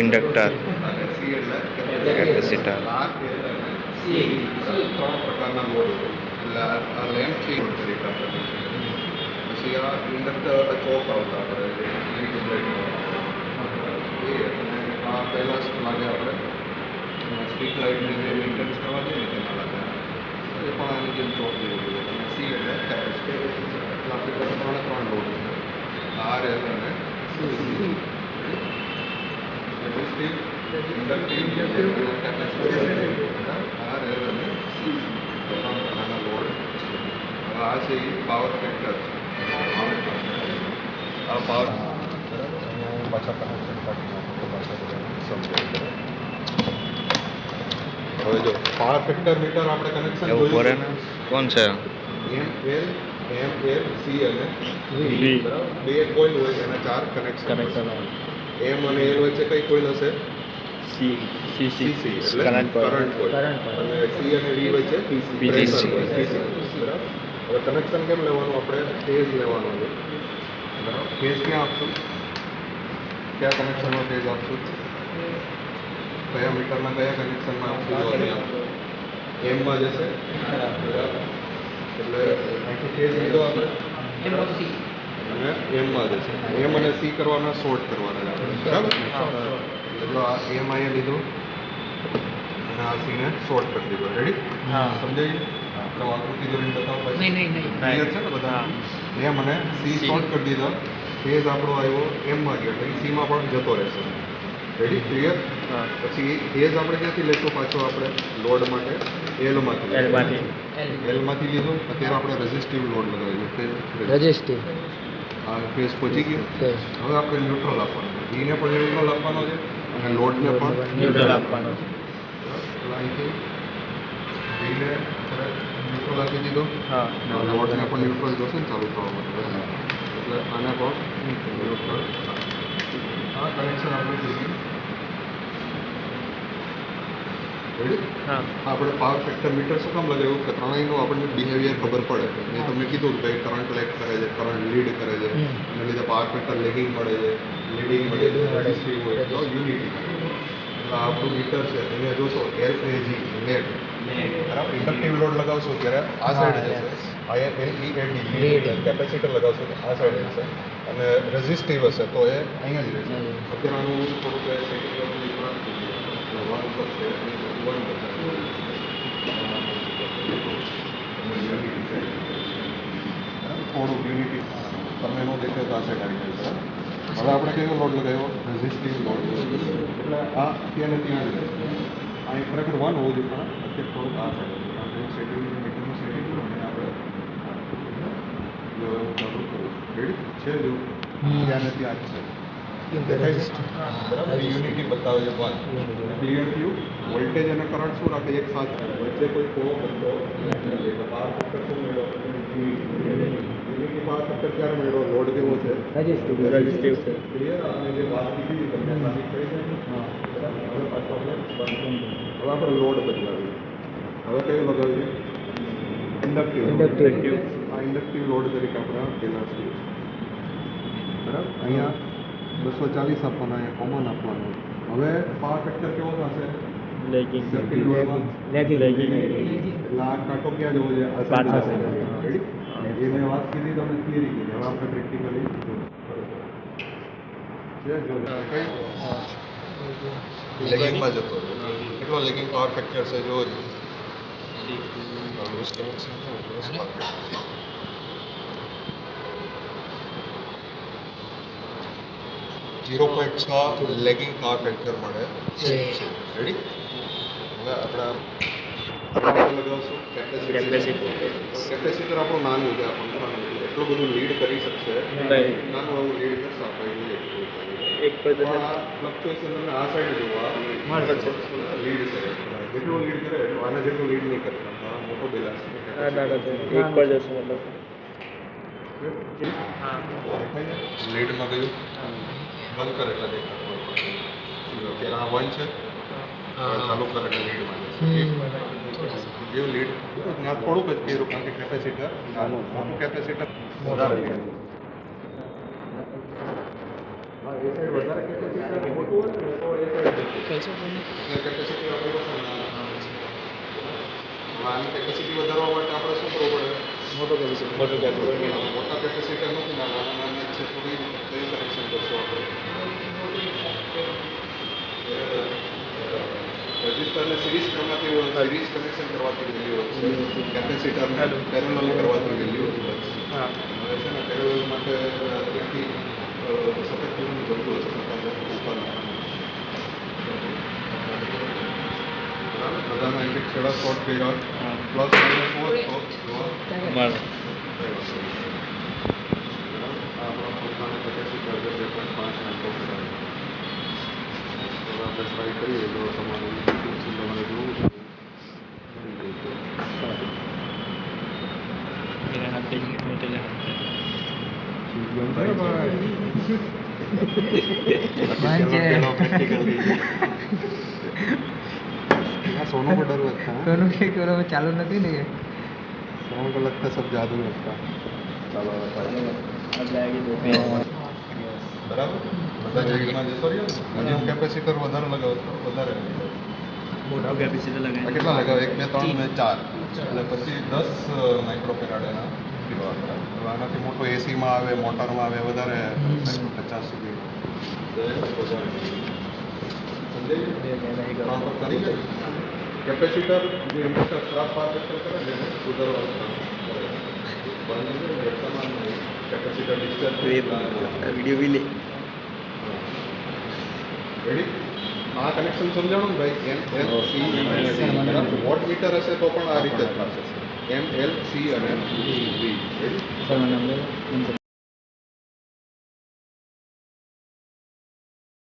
Inductor, અને C એટલે capacitor. આ ત્રણ પ્રકારના લોડ હોય એટલે આ લેમ્પ છે લોડ તરીકે આપણે પછી આ ઇન્ડક્ટર ચોક આવતા આપણે એ અને આ પહેલાં લાગે આપણે સ્ટ્રીટ લાઇટને જે મેન્ટેનન્સ કરવા દઈએ ને તેના લાગે એ પણ આની જેમ ચોક જેવું જોઈએ અને સી એટલે કેપેસિટર એટલે આપણી પાસે ત્રણ લોડ છે આર એલ અને resistive inductive capacitor R L અને સી ત્રણ પ્રકારના લોડ છે. હવે આ છે એ પાવર ફેક્ટર છે આ પાવર પાછા કનેક્શન કાઢી નાખો પાછા સમજાય. હવે જો પાવર ફેક્ટર મીટર આપણે કનેક્શન એવું જોયું કરે ને કોણ છે? એમ એલ સી અને વી બરાબર બે કોઇલ હોય એના ચાર કનેક્શન એમ અને એલ વચ્ચે કઈ કોઇલ હશે સી એટલે કરંટ હોય અને સી અને વી વચ્ચે પ્રેશર હોય PC બરાબર. હવે કનેક્શન કેમ લેવાનું આપણે ફેઝ લેવાનો છે બરાબર. ફેઝ ક્યાં આપશું કયા કનેક્શનમાં ફેઝ આપશું કયા મીટરના કયા કનેક્શનમાં આપશું એમમાં જશે બરાબર એટલે અહીંથી ફેઝ લીધો આપણે અને એમમાં જશે એમ અને સી કરવાના શોર્ટ કરવાના છે આપણે બરાબર. એટલે આ એમ અહીંયા લીધો અને આ સીને શોર્ટ કરી દીધો. રેડી સમજાય આપણે આકૃતિ દોરીને બતાવો પછી ક્લિયર છે ને બધા એમ અને સી શોર્ટ કરી દીધા ફેઝ આપણો આવ્યો એમમાં ગયો એટલે સીમાં પણ જતો રહેશે. Ready clear. પછી ફેઝ આપણે ક્યાંથી લેશું પાછો આપણે લોડ માટે એલમાંથી લીધો અત્યારે આપણે રેઝિસ્ટિવ લોડ લગાવીશું રેઝિસ્ટિવ આ ફેઝ પહોંચી ગયો. હવે આપણે ન્યુટ્રલ આપવાનું છે ઈને પણ ન્યુટ્રલ આપવાનો છે અને લોડને પણ ન્યુટ્રલ આપવાનો છે. અહીંથી ઈને ન્યુટ્રલ આપી દીધો લોડને પણ ન્યુટ્રલ જોશે ને ચાલુ થવા માટે એટલે આને પણ ન્યુટ્રલ આ કનેક્શન આપણે થઈ ગયું. આપણે પાવર ફેક્ટર મીટર શું કામ લગાવ્યું કે ત્રણેયનું આપણને બિહેવિયર ખબર પડે. મેં તમને કીધું કે ભાઈ કરંટ લેગ કરે છે કરંટ લીડ કરે છે એના લીધે પાવર ફેક્ટર લેગિંગ મળે છે લીડિંગ મળે છે રેઝિસ્ટિવ હોય તો યુનિટી. એટલે આપણું મીટર છે એને જોશો LAG લેગ બરાબર. ઇન્ડક્ટિવ લોડ લગાવશો ત્યારે આ સાઈડ જશે ILEAD લીડ કેપેસિટર લગાવશો તો આ સાઈડ જશે અને રેઝિસ્ટિવ હશે તો એ અહીંયા જ રહેશે. અત્યારે આનું થોડુંક સેટિંગ વન ઉપર છે થોડુંક યુનિટી તમને નો દેખાય તો આ સાઈડ આવી જાય બરાબર. હવે આપણે કયો લોડ લગાવ્યો રેઝિસ્ટિવ લોડ એટલે આ ત્યાં ને ત્યાં જ રહેશે. અહીં ખરેખર વન હોવું જોઈએ પણ અત્યારે થોડુંક આ સાઈડ કારણ કે સેટિંગ મીટરનું સેટિંગ અને આપણે ચાલુ કરું રેડી છે જો ત્યાં ને ત્યાં જ છે બરાબર. યુનિટી બતાવે છે વન ક્લિયર થયું. વોલ્ટેજ અને કરંટ શું રાખે એક સાથે વચ્ચે કોઈ ફ્લો કરતો નથી. પાવર ફેક્ટર શું મેળવો યુનિટી પાવર ફેક્ટર ક્યારે મેળવો લોડ કેવો છે રેઝિસ્ટિવ છે ક્લિયર. અને જે વાત કીધી તમને સાબિત થઈ જાય બરાબર. હવે પાછો આપણે હવે આપણે લોડ બદલાવીએ. હવે કયું લગાવીએ ઇન્ડક્ટિવ. આ ઇન્ડક્ટિવ લોડ તરીકે આપણે પેલા છીએ બરાબર. અહીંયા 240 આપવાના અહીંયા કોમન આપવાનું. હવે પાવર ફેક્ટર કેવો થશે લેગિંગ એટલે આ કાંટો ક્યાં જવો છે આ સાઈડ. રેડી એ મેં વાત કીધી તમને ક્લિયર કીધી. હવે આપણે પ્રેક્ટિકલી લેગિંગમાં જતો કેટલો લેગિંગ પાવર ફેક્ટર છે જો 0.6 લેગિંગ પાવર ફેક્ટર મળે છે. રેડી. હવે આપણે લગાવશું કેપેસિટર આપણું નાનું છે આપણું એટલું બધું લીડ કરી શકશે નાનું એવું લીડ કરશે આપણે એક ફ્લક્ચ્યુએશન તમે આ સાઈડ જોવા લીડ છે જેટલું લીડ કરે એટલું આના જેટલું લીડ નહીં કરતા મોટો બેલાન્સ લીડમાં ગયું બંધ કરે એટલે દેખાતું અત્યારે આ વન છે ચાલુ કરે એટલે લીડમાં જેવું લીડ ત્યાં થોડુંક જ કર્યું કારણ કે કેપેસિટર નાનું મોટું કેપેસિટર વધારે એ સાઈડ વધારે કેપેસિટર મોટું હોય ને તો એ સાઈડ કેપેસિટી આપણી પાસે આની કેપેસિટી વધારવા માટે આપણે શું કરવું પડે? મોટા કેપેસિટર નથી નાના છે તો કઈ કનેક્શન કરશો આપણે? રજિસ્ટરને સિરીઝ કરવાથી સિરીઝ કનેક્શન કરવાથી વેલ્યુ વધશે, કેપેસિટરને પેરેલલ કરવાથી વેલ્યુ વધશે. હવે છે ને પેરેલલ માટે ત્યાંથી સફેદ કલરની જરૂર હશે ઉપરના બધાના એક છેડા શોર્ટ કર્યા પ્લસ માઇનસ હોય તો આપણા પોતાના કેપેસિટર છે 2.5 માઇક્રોફેરાડ. આપણે ટ્રાય કરીએ તો તમારું તમારે જોવું છે. सोनू को डर लगता है. सोनू के करो चालू नहीं नहीं है. सोनू को लगता है सब जादू लगता है. चलो बराबर બધા જગ્યામાં જતો રહ્યો ને હજી હું કેપેસિટર વધારે લગાવતો વધારે મોટો કેપેસિટર લગાવી આ કેટલા લગાવે 1 2 3 ને 4 એટલે પછી 10 માઇક્રોફેરાડ એના કિલો આપતા. હવે આનાથી મોટો એસીમાં આવે મોટરમાં આવે વધારે 50 સુધી કેપેસિટર જે ઇન્ડક્ટર ખરાબ પાર કરે છે એને સુધારવાનું કેપેસિટર ડિસ્ચાર્જ वीडियो भी ले રેડી. આ કનેક્શન સમજાણું ને ભાઈ? એમ વોટ મીટર હશે તો પણ આ રીતે જ થશે. એમ એલ સી અને વી. રેડી.